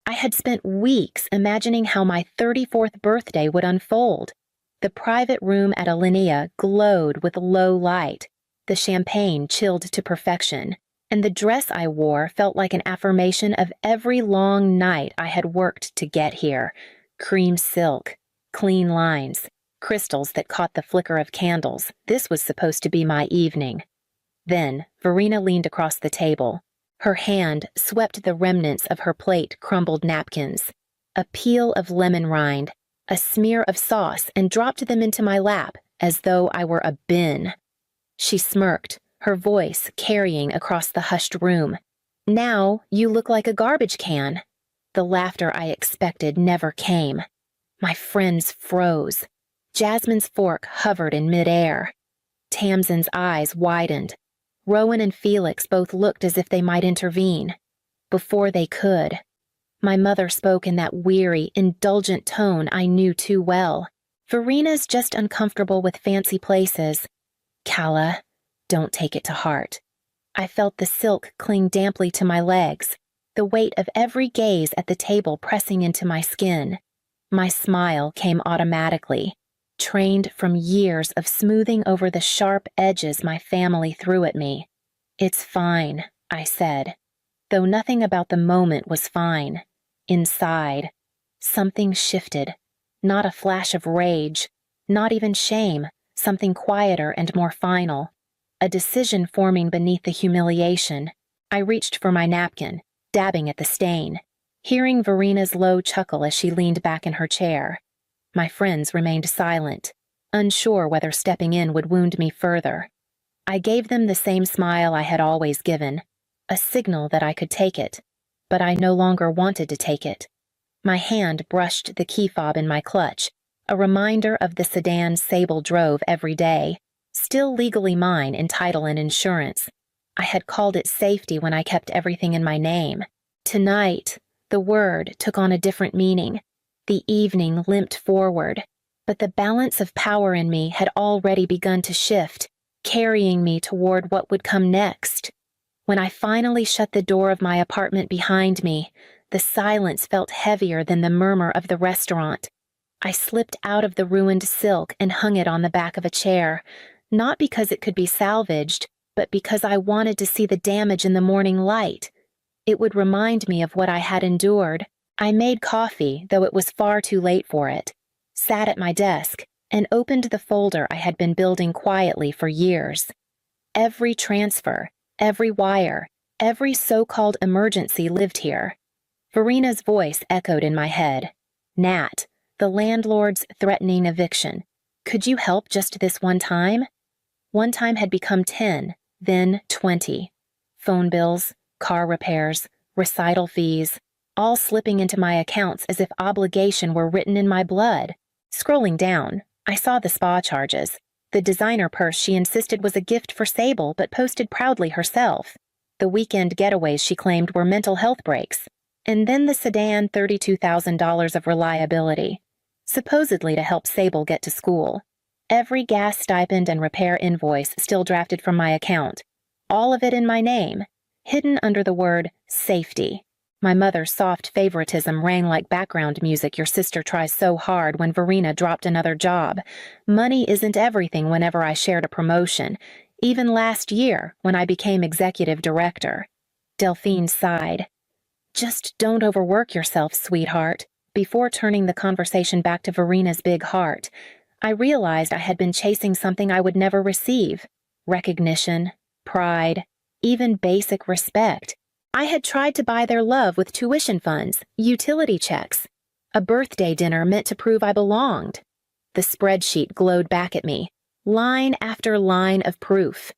I had spent weeks imagining how my 34th birthday would unfold. The private room at Alinea glowed with low light, the champagne chilled to perfection, and the dress I wore felt like an affirmation of every long night I had worked to get here. Cream silk, clean lines, crystals that caught the flicker of candles. This was supposed to be my evening. Then, Verena leaned across the table. Her hand swept the remnants of her plate crumbled napkins, a peel of lemon rind, a smear of sauce, and dropped them into my lap as though I were a bin. She smirked, her voice carrying across the hushed room. "Now you look like a garbage can." The laughter I expected never came. My friends froze. Jasmine's fork hovered in midair. Tamsin's eyes widened. Rowan and Felix both looked as if they might intervene. Before they could. My mother spoke in that weary, indulgent tone I knew too well. "Verena's just uncomfortable with fancy places. Calla, don't take it to heart." I felt the silk cling damply to my legs, the weight of every gaze at the table pressing into my skin. My smile came automatically, trained from years of smoothing over the sharp edges my family threw at me. "It's fine," I said, though nothing about the moment was fine. Inside, something shifted, not a flash of rage, not even shame, something quieter and more final, a decision forming beneath the humiliation. I reached for my napkin, dabbing at the stain, hearing Verena's low chuckle as she leaned back in her chair. My friends remained silent, unsure whether stepping in would wound me further. I gave them the same smile I had always given, a signal that I could take it, but I no longer wanted to take it. My hand brushed the key fob in my clutch, a reminder of the sedan Sable drove every day, still legally mine in title and insurance. I had called it safety when I kept everything in my name. Tonight, the word took on a different meaning. The evening limped forward, but the balance of power in me had already begun to shift, carrying me toward what would come next. When I finally shut the door of my apartment behind me, the silence felt heavier than the murmur of the restaurant. I slipped out of the ruined silk and hung it on the back of a chair, not because it could be salvaged, but because I wanted to see the damage in the morning light. It would remind me of what I had endured. I made coffee, though it was far too late for it, sat at my desk, and opened the folder I had been building quietly for years. Every transfer, every wire, every so-called emergency lived here. Verena's voice echoed in my head. "Nat, the landlord's threatening eviction. Could you help just this one time?" One time had become 10, then 20. Phone bills, car repairs, recital fees, all slipping into my accounts as if obligation were written in my blood. Scrolling down, I saw the spa charges, the designer purse she insisted was a gift for Sable but posted proudly herself, the weekend getaways she claimed were mental health breaks, and then the sedan $32,000 of reliability, supposedly to help Sable get to school. Every gas stipend and repair invoice still drafted from my account, all of it in my name, hidden under the word safety. My mother's soft favoritism rang like background music your sister tries so hard when Verena dropped another job. Money isn't everything whenever I shared a promotion, even last year when I became executive director. Delphine sighed. "Just don't overwork yourself, sweetheart." Before turning the conversation back to Verena's big heart, I realized I had been chasing something I would never receive. Recognition, pride, even basic respect. I had tried to buy their love with tuition funds, utility checks, a birthday dinner meant to prove I belonged. The spreadsheet glowed back at me, line after line of proof.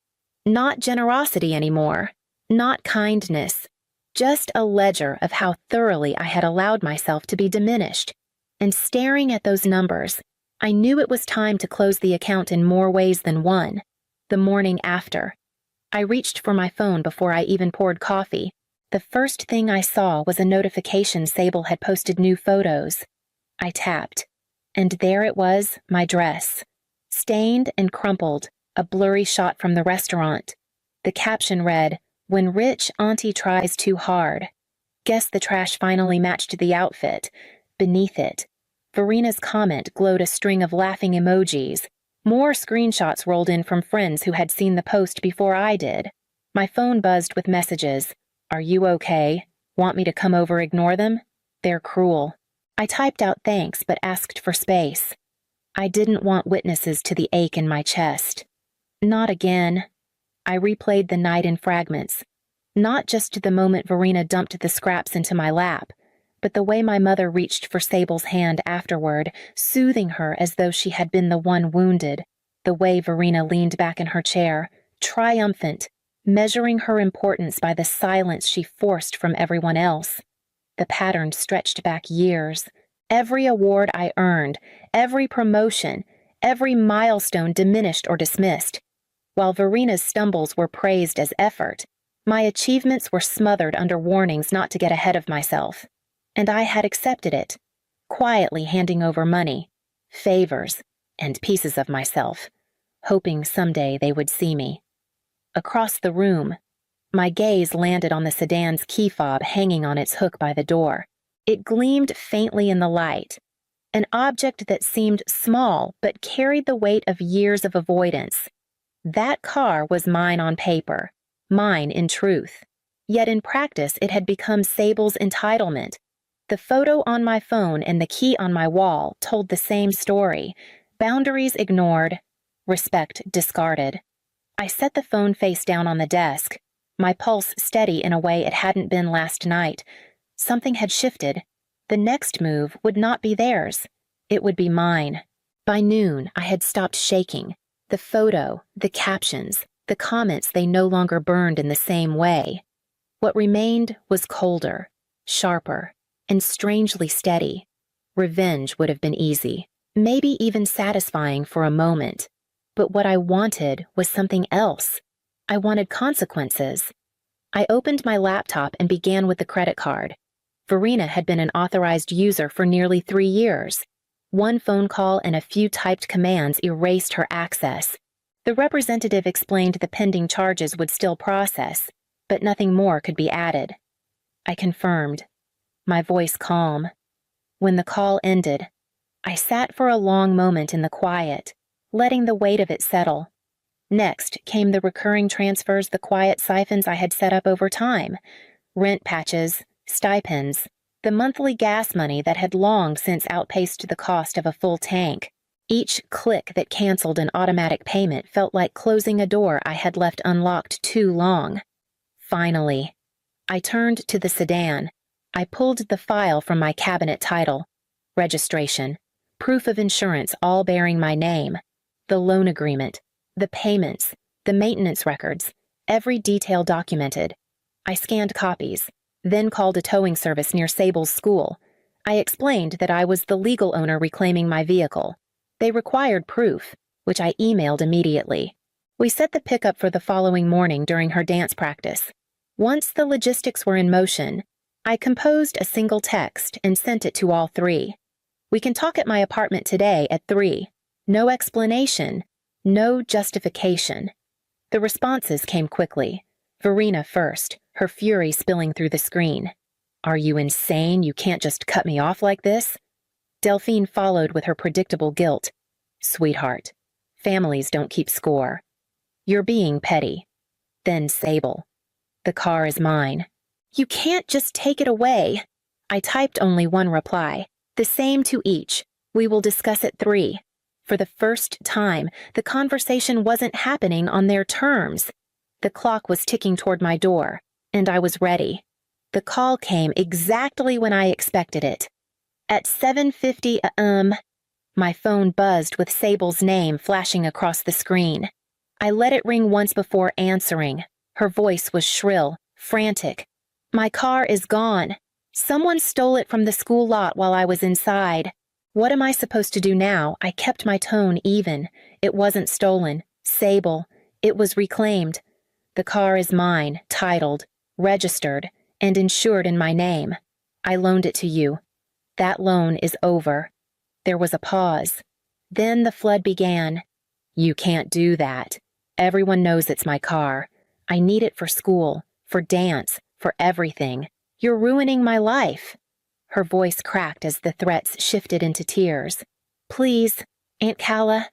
Not generosity anymore, not kindness, just a ledger of how thoroughly I had allowed myself to be diminished. And staring at those numbers, I knew it was time to close the account in more ways than one. The morning after, I reached for my phone before I even poured coffee. The first thing I saw was a notification Sable had posted new photos. I tapped, and there it was, my dress. Stained and crumpled, a blurry shot from the restaurant. The caption read, "When rich auntie tries too hard." Guess the trash finally matched the outfit. Beneath it, Verena's comment glowed a string of laughing emojis. More screenshots rolled in from friends who had seen the post before I did. My phone buzzed with messages. Are you okay? Want me to come over ignore them? They're cruel. I typed out thanks but asked for space. I didn't want witnesses to the ache in my chest. Not again. I replayed the night in fragments. Not just the moment Verena dumped the scraps into my lap, but the way my mother reached for Sable's hand afterward, soothing her as though she had been the one wounded. The way Verena leaned back in her chair, triumphant, measuring her importance by the silence she forced from everyone else. The pattern stretched back years. Every award I earned, every promotion, every milestone diminished or dismissed. While Verena's stumbles were praised as effort, my achievements were smothered under warnings not to get ahead of myself. And I had accepted it, quietly handing over money, favors, and pieces of myself, hoping someday they would see me. Across the room, my gaze landed on the sedan's key fob hanging on its hook by the door. It gleamed faintly in the light, an object that seemed small but carried the weight of years of avoidance. That car was mine on paper, mine in truth. Yet in practice it had become Sable's entitlement. The photo on my phone and the key on my wall told the same story. Boundaries ignored, respect discarded. I set the phone face down on the desk, my pulse steady in a way it hadn't been last night. Something had shifted. The next move would not be theirs. It would be mine. By noon, I had stopped shaking. The photo, the captions, the comments, they no longer burned in the same way. What remained was colder, sharper, and strangely steady. Revenge would have been easy, maybe even satisfying for a moment. But what I wanted was something else. I wanted consequences. I opened my laptop and began with the credit card. Verena had been an authorized user for nearly 3 years. One phone call and a few typed commands erased her access. The representative explained the pending charges would still process, but nothing more could be added. I confirmed, my voice calm. When the call ended, I sat for a long moment in the quiet, letting the weight of it settle. Next came the recurring transfers, the quiet siphons I had set up over time. Rent patches, stipends, the monthly gas money that had long since outpaced the cost of a full tank. Each click that canceled an automatic payment felt like closing a door I had left unlocked too long. Finally, I turned to the sedan. I pulled the file from my cabinet title, registration, proof of insurance all bearing my name, the loan agreement, the payments, the maintenance records, every detail documented. I scanned copies, then called a towing service near Sable's school. I explained that I was the legal owner reclaiming my vehicle. They required proof, which I emailed immediately. We set the pickup for the following morning during her dance practice. Once the logistics were in motion, I composed a single text and sent it to all three. We can talk at my apartment today at 3. No explanation, no justification. The responses came quickly. Verena first, her fury spilling through the screen. Are you insane? You can't just cut me off like this? Delphine followed with her predictable guilt. Sweetheart, families don't keep score. You're being petty. Then Sable. The car is mine. You can't just take it away. I typed only one reply, the same to each. We will discuss at 3. For the first time, the conversation wasn't happening on their terms. The clock was ticking toward my door, and I was ready. The call came exactly when I expected it. At 7:50 my phone buzzed with Sable's name flashing across the screen. I let it ring once before answering. Her voice was shrill, frantic. My car is gone. Someone stole it from the school lot while I was inside. What am I supposed to do now? I kept my tone even. It wasn't stolen. Sable. It was reclaimed. The car is mine, titled, registered, and insured in my name. I loaned it to you. That loan is over. There was a pause. Then the flood began. You can't do that. Everyone knows it's my car. I need it for school, for dance, for everything. You're ruining my life." Her voice cracked as the threats shifted into tears. "Please, Aunt Calla,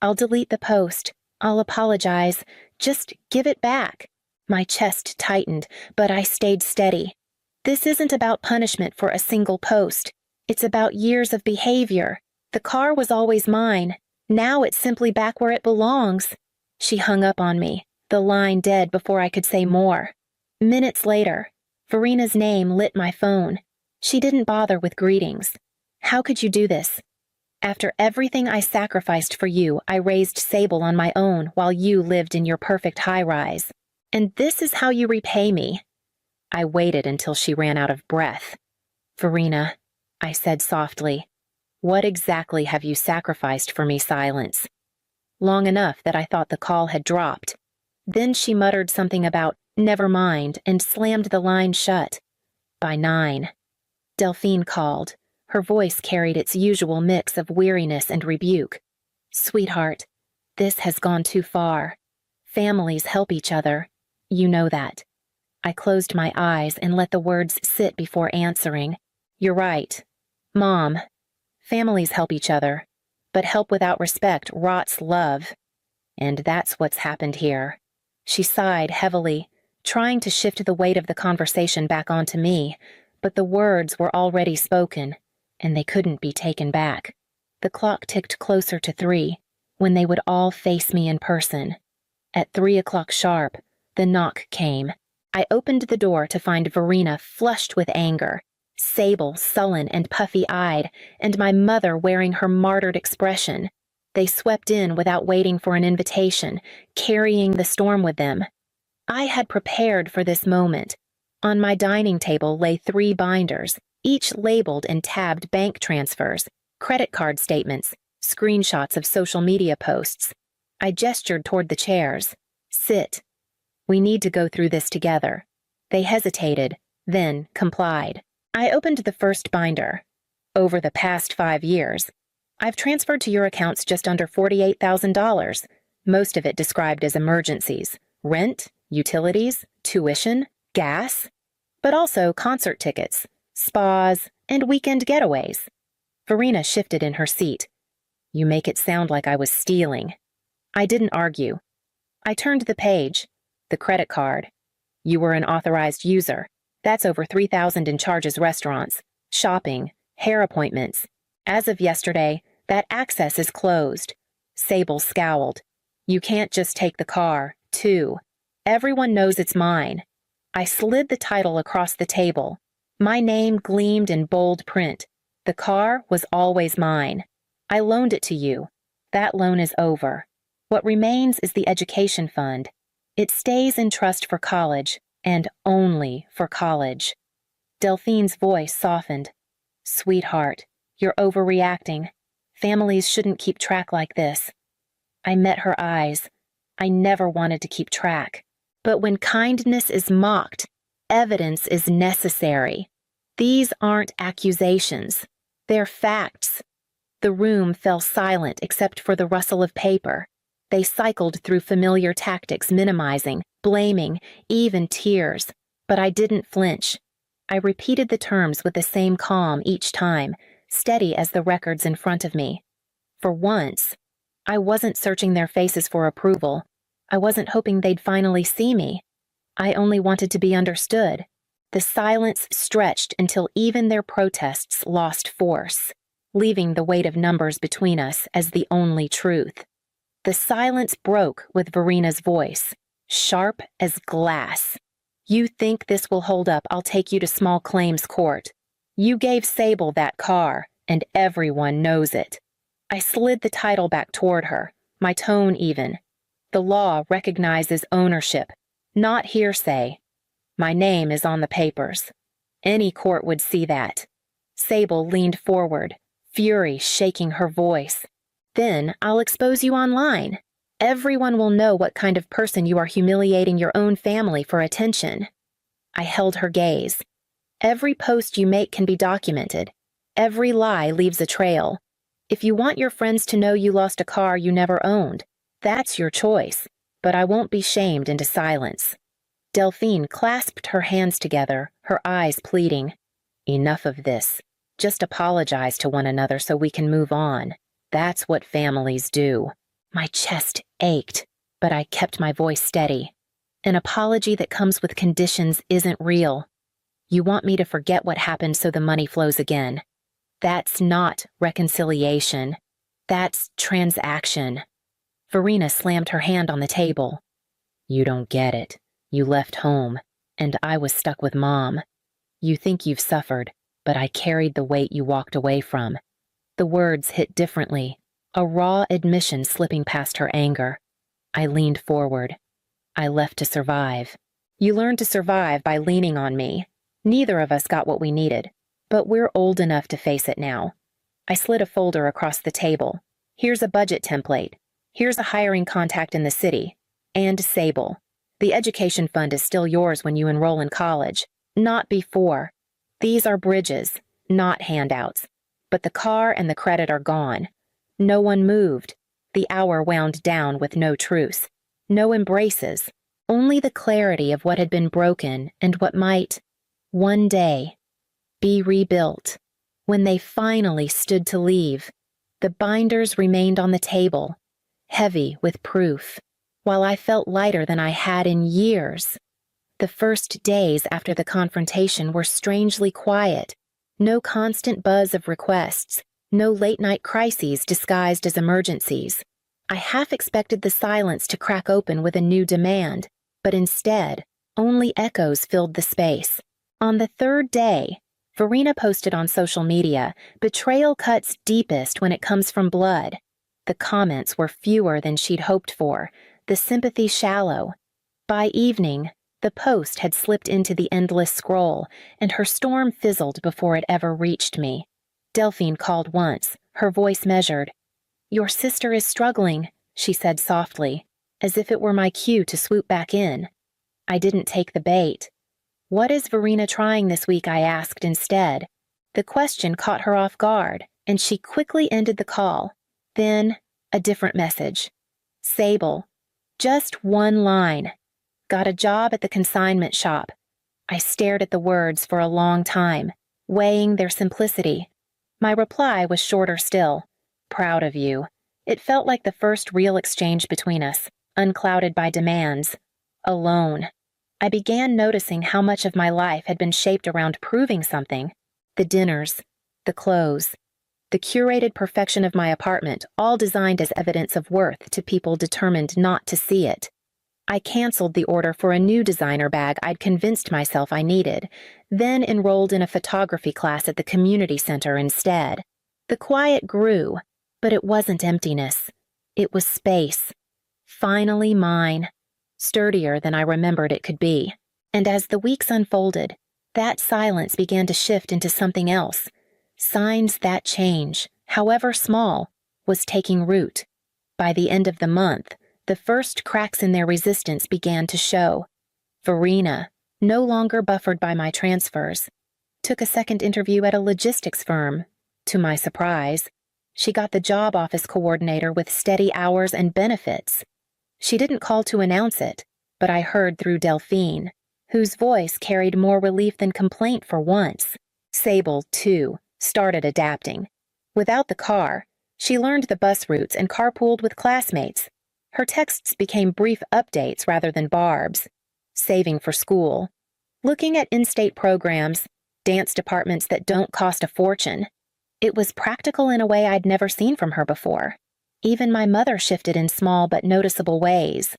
I'll delete the post. I'll apologize. Just give it back." My chest tightened, but I stayed steady. This isn't about punishment for a single post. It's about years of behavior. The car was always mine. Now it's simply back where it belongs. She hung up on me, the line dead before I could say more. Minutes later, Verina's name lit my phone. She didn't bother with greetings. "How could you do this? After everything I sacrificed for you, I raised Sable on my own while you lived in your perfect high-rise. And this is how you repay me." I waited until she ran out of breath. "Verina," I said softly, "what exactly have you sacrificed for me?" Silence. Long enough that I thought the call had dropped. Then she muttered something about "never mind" and slammed the line shut. By 9. Delphine called. Her voice carried its usual mix of weariness and rebuke. "Sweetheart, this has gone too far. Families help each other. You know that." I closed my eyes and let the words sit before answering. "You're right. Mom, families help each other, but help without respect rots love. And that's what's happened here." She sighed heavily, trying to shift the weight of the conversation back onto me, but the words were already spoken, and they couldn't be taken back. The clock ticked closer to 3, when they would all face me in person. At 3 o'clock sharp, the knock came. I opened the door to find Verina flushed with anger, Sable sullen and puffy-eyed, and my mother wearing her martyred expression. They swept in without waiting for an invitation, carrying the storm with them. I had prepared for this moment. On my dining table lay 3 binders, each labeled and tabbed bank transfers, credit card statements, screenshots of social media posts. I gestured toward the chairs. "Sit. We need to go through this together." They hesitated, then complied. I opened the first binder. "Over the past 5 years, I've transferred to your accounts just under $48,000, most of it described as emergencies, rent, utilities, tuition, gas, but also concert tickets, spas, and weekend getaways." Verina shifted in her seat. "You make it sound like I was stealing." I didn't argue. I turned the page. The credit card. "You were an authorized user. That's over $3,000 in charges restaurants, shopping, hair appointments. As of yesterday, that access is closed." Sable scowled. "You can't just take the car, too. Everyone knows it's mine." I slid the title across the table. My name gleamed in bold print. The car was always mine. I loaned it to you. That loan is over. What remains is the education fund. It stays in trust for college, and only for college. Delphine's voice softened. "Sweetheart, you're overreacting. Families shouldn't keep track like this." I met her eyes. I never wanted to keep track. But when kindness is mocked, evidence is necessary. These aren't accusations. They're facts. The room fell silent except for the rustle of paper. They cycled through familiar tactics, minimizing, blaming, even tears. But I didn't flinch. I repeated the terms with the same calm each time, steady as the records in front of me. For once, I wasn't searching their faces for approval. I wasn't hoping they'd finally see me. I only wanted to be understood. The silence stretched until even their protests lost force, leaving the weight of numbers between us as the only truth. The silence broke with Verina's voice, sharp as glass. "You think this will hold up? I'll take you to small claims court. You gave Sable that car, and everyone knows it." I slid the title back toward her, my tone even. "The law recognizes ownership, not hearsay. My name is on the papers. Any court would see that." Sable leaned forward, fury shaking her voice. "Then I'll expose you online. Everyone will know what kind of person you are, humiliating your own family for attention." I held her gaze. "Every post you make can be documented. Every lie leaves a trail. If you want your friends to know you lost a car you never owned, that's your choice, but I won't be shamed into silence." Delphine clasped her hands together, her eyes pleading. Enough of this. Just apologize to one another so we can move on. That's what families do. My chest ached, but I kept my voice steady. An apology that comes with conditions isn't real. You want me to forget what happened so the money flows again. That's not reconciliation. That's transaction. Verena slammed her hand on the table. You don't get it. You left home, and I was stuck with Mom. You think you've suffered, but I carried the weight you walked away from. The words hit differently, a raw admission slipping past her anger. I leaned forward. I left to survive. You learned to survive by leaning on me. Neither of us got what we needed, but we're old enough to face it now. I slid a folder across the table. Here's a budget template. Here's a hiring contact in the city. And Sable. The education fund is still yours when you enroll in college, not before. These are bridges, not handouts. But the car and the credit are gone. No one moved. The hour wound down with no truce. No embraces. Only the clarity of what had been broken and what might, one day, be rebuilt. When they finally stood to leave, the binders remained on the table, heavy with proof, while I felt lighter than I had in years. The first days after the confrontation were strangely quiet. No constant buzz of requests, no late-night crises disguised as emergencies. I half expected the silence to crack open with a new demand, but instead, only echoes filled the space. On the third day, Verena posted on social media, "Betrayal cuts deepest when it comes from blood." The comments were fewer than she'd hoped for, the sympathy shallow. By evening, the post had slipped into the endless scroll, and her storm fizzled before it ever reached me. Delphine called once, her voice measured. "Your sister is struggling," she said softly, as if it were my cue to swoop back in. I didn't take the bait. "What is Verena trying this week?" I asked instead. The question caught her off guard, and she quickly ended the call. Then, a different message. "Sable. Just one line. Got a job at the consignment shop." I stared at the words for a long time, weighing their simplicity. My reply was shorter still. "Proud of you." It felt like the first real exchange between us, unclouded by demands. Alone. I began noticing how much of my life had been shaped around proving something. The dinners, the clothes, the curated perfection of my apartment, all designed as evidence of worth to people determined not to see it. I canceled the order for a new designer bag I'd convinced myself I needed, then enrolled in a photography class at the community center instead. The quiet grew, but it wasn't emptiness. It was space. Finally mine. Sturdier than I remembered it could be. And as the weeks unfolded, that silence began to shift into something else. Signs that change, however small, was taking root. By the end of the month, the first cracks in their resistance began to show. Verena, no longer buffered by my transfers, took a second interview at a logistics firm. To my surprise, she got the job office coordinator with steady hours and benefits. She didn't call to announce it, but I heard through Delphine, whose voice carried more relief than complaint for once. Sable, too, started adapting. Without the car, she learned the bus routes and carpooled with classmates. Her texts became brief updates rather than barbs. Saving for school. Looking at in-state programs, dance departments that don't cost a fortune. It was practical in a way I'd never seen from her before. Even my mother shifted in small but noticeable ways.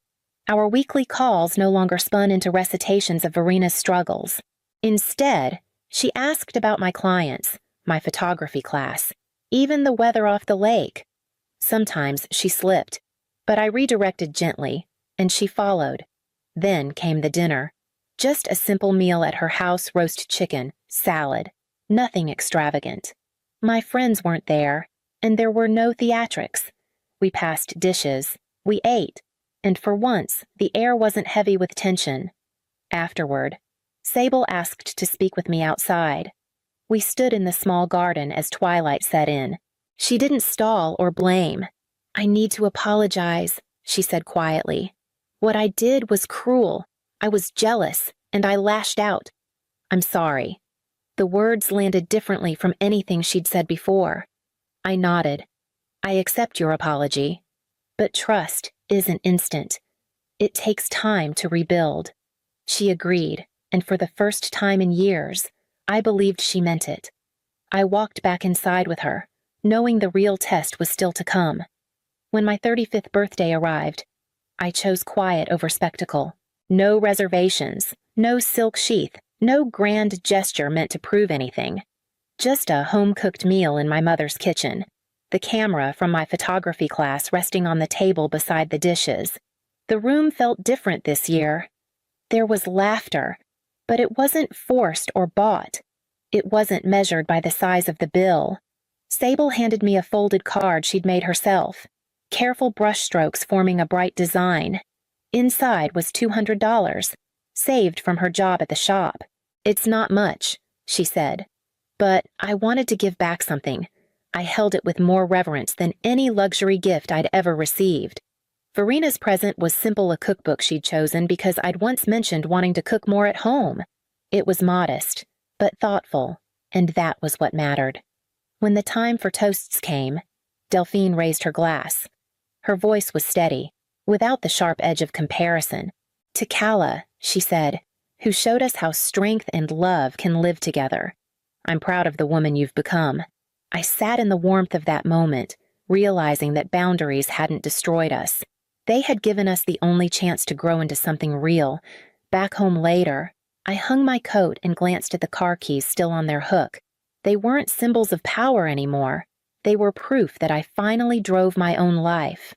Our weekly calls no longer spun into recitations of Verena's struggles. Instead, she asked about my clients, my photography class, even the weather off the lake. Sometimes she slipped, but I redirected gently, and she followed. Then came the dinner. Just a simple meal at her house: roast chicken, salad, nothing extravagant. My friends weren't there, and there were no theatrics. We passed dishes, we ate, and for once, the air wasn't heavy with tension. Afterward, Sable asked to speak with me outside. We stood in the small garden as twilight set in. She didn't stall or blame. "I need to apologize," she said quietly. "What I did was cruel. I was jealous, and I lashed out. I'm sorry. The words landed differently from anything she'd said before. I nodded. I accept your apology. But trust isn't instant. It takes time to rebuild. She agreed, and for the first time in years, I believed she meant it. I walked back inside with her, knowing the real test was still to come. When my 35th birthday arrived, I chose quiet over spectacle. No reservations, no silk sheath, no grand gesture meant to prove anything. Just a home-cooked meal in my mother's kitchen, the camera from my photography class resting on the table beside the dishes. The room felt different this year. There was laughter, but it wasn't forced or bought. It wasn't measured by the size of the bill. Sable handed me a folded card she'd made herself, careful brushstrokes forming a bright design. Inside was $200, saved from her job at the shop. It's not much, she said, but I wanted to give back something. I held it with more reverence than any luxury gift I'd ever received. Verena's present was simple, a cookbook she'd chosen because I'd once mentioned wanting to cook more at home. It was modest, but thoughtful, and that was what mattered. When the time for toasts came, Delphine raised her glass. Her voice was steady, without the sharp edge of comparison. To Kala, she said, who showed us how strength and love can live together. I'm proud of the woman you've become. I sat in the warmth of that moment, realizing that boundaries hadn't destroyed us. They had given us the only chance to grow into something real. Back home later, I hung my coat and glanced at the car keys still on their hook. They weren't symbols of power anymore. They were proof that I finally drove my own life.